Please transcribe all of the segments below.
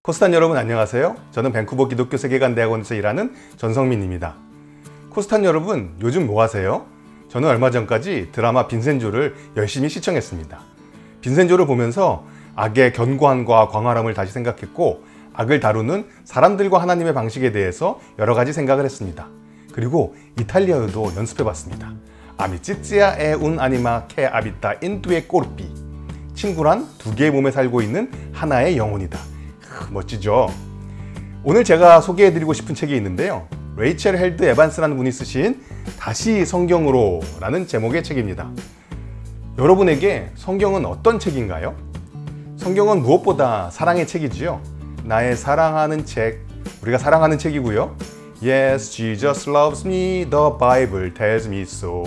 코스탄 여러분 안녕하세요. 저는 밴쿠버 기독교 세계관대학원에서 일하는 전성민입니다. 코스탄 여러분 요즘 뭐 하세요? 저는 얼마 전까지 드라마 빈센조를 열심히 시청했습니다. 빈센조를 보면서 악의 견고함과 광활함을 다시 생각했고, 악을 다루는 사람들과 하나님의 방식에 대해서 여러 가지 생각을 했습니다. 그리고 이탈리아어도 연습해봤습니다. 아미치찌아 에운 아니마 케 아비타 인두에 꼬르피. 친구란 두 개의 몸에 살고 있는 하나의 영혼이다. 멋지죠? 오늘 제가 소개해드리고 싶은 책이 있는데요. 레이첼 헬드 에반스라는 분이 쓰신 다시 성경으로 라는 제목의 책입니다. 여러분에게 성경은 어떤 책인가요? 성경은 무엇보다 사랑의 책이지요. 나의 사랑하는 책, 우리가 사랑하는 책이고요. Yes, Jesus loves me, the Bible tells me so.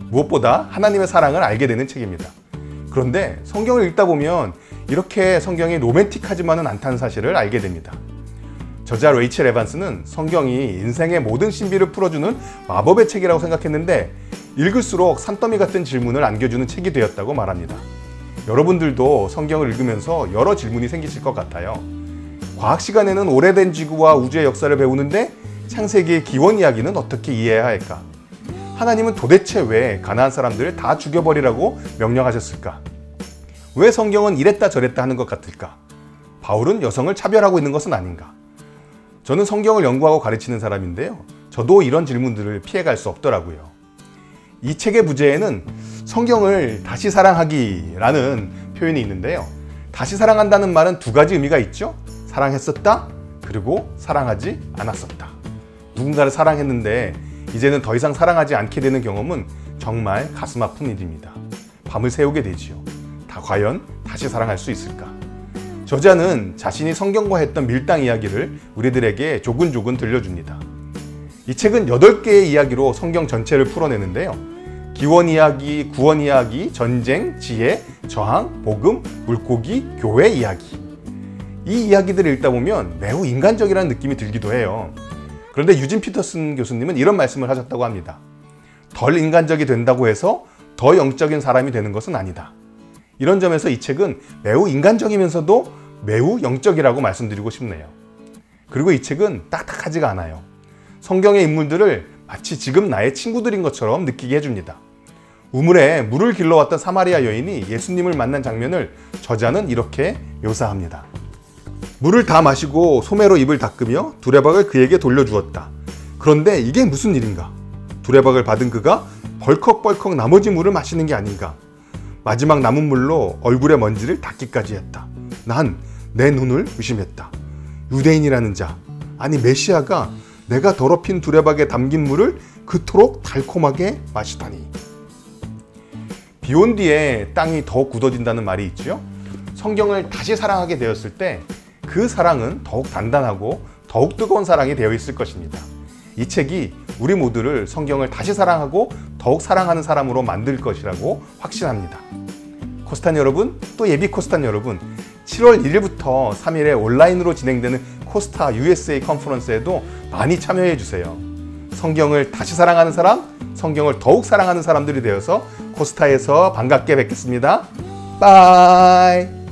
무엇보다 하나님의 사랑을 알게 되는 책입니다. 그런데 성경을 읽다 보면 이렇게 성경이 로맨틱하지만은 않다는 사실을 알게 됩니다. 저자 레이첼 에반스는 성경이 인생의 모든 신비를 풀어주는 마법의 책이라고 생각했는데, 읽을수록 산더미 같은 질문을 안겨주는 책이 되었다고 말합니다. 여러분들도 성경을 읽으면서 여러 질문이 생기실 것 같아요. 과학 시간에는 오래된 지구와 우주의 역사를 배우는데 창세기의 기원 이야기는 어떻게 이해해야 할까? 하나님은 도대체 왜 가나안 사람들을 다 죽여버리라고 명령하셨을까? 왜 성경은 이랬다 저랬다 하는 것 같을까? 바울은 여성을 차별하고 있는 것은 아닌가? 저는 성경을 연구하고 가르치는 사람인데요. 저도 이런 질문들을 피해갈 수 없더라고요. 이 책의 부제에는 성경을 다시 사랑하기라는 표현이 있는데요. 다시 사랑한다는 말은 두 가지 의미가 있죠. 사랑했었다, 그리고 사랑하지 않았었다. 누군가를 사랑했는데 이제는 더 이상 사랑하지 않게 되는 경험은 정말 가슴 아픈 일입니다. 밤을 새우게 되지요. 과연 다시 사랑할 수 있을까? 저자는 자신이 성경과 했던 밀당 이야기를 우리들에게 조근조근 들려줍니다. 이 책은 8개의 이야기로 성경 전체를 풀어내는데요. 기원 이야기, 구원 이야기, 전쟁, 지혜, 저항, 복음, 물고기, 교회 이야기. 이 이야기들을 읽다 보면 매우 인간적이라는 느낌이 들기도 해요. 그런데 유진 피터슨 교수님은 이런 말씀을 하셨다고 합니다. 덜 인간적이 된다고 해서 더 영적인 사람이 되는 것은 아니다. 이런 점에서 이 책은 매우 인간적이면서도 매우 영적이라고 말씀드리고 싶네요. 그리고 이 책은 딱딱하지가 않아요. 성경의 인물들을 마치 지금 나의 친구들인 것처럼 느끼게 해줍니다. 우물에 물을 길러왔던 사마리아 여인이 예수님을 만난 장면을 저자는 이렇게 묘사합니다. 물을 다 마시고 소매로 입을 닦으며 두레박을 그에게 돌려주었다. 그런데 이게 무슨 일인가? 두레박을 받은 그가 벌컥벌컥 나머지 물을 마시는 게 아닌가? 마지막 남은 물로 얼굴의 먼지를 닦기까지 했다. 난 내 눈을 의심했다. 유대인이라는 자, 아니 메시아가 내가 더럽힌 두레박에 담긴 물을 그토록 달콤하게 마시다니. 비 온 뒤에 땅이 더욱 굳어진다는 말이 있죠. 성경을 다시 사랑하게 되었을 때 그 사랑은 더욱 단단하고 더욱 뜨거운 사랑이 되어 있을 것입니다. 이 책이 우리 모두를 성경을 다시 사랑하고 더욱 사랑하는 사람으로 만들 것이라고 확신합니다. 코스탄 여러분, 또 예비 코스탄 여러분, 7월 1일부터 3일에 온라인으로 진행되는 코스타 USA 컨퍼런스에도 많이 참여해 주세요. 성경을 다시 사랑하는 사람, 성경을 더욱 사랑하는 사람들이 되어서 코스타에서 반갑게 뵙겠습니다. 바이.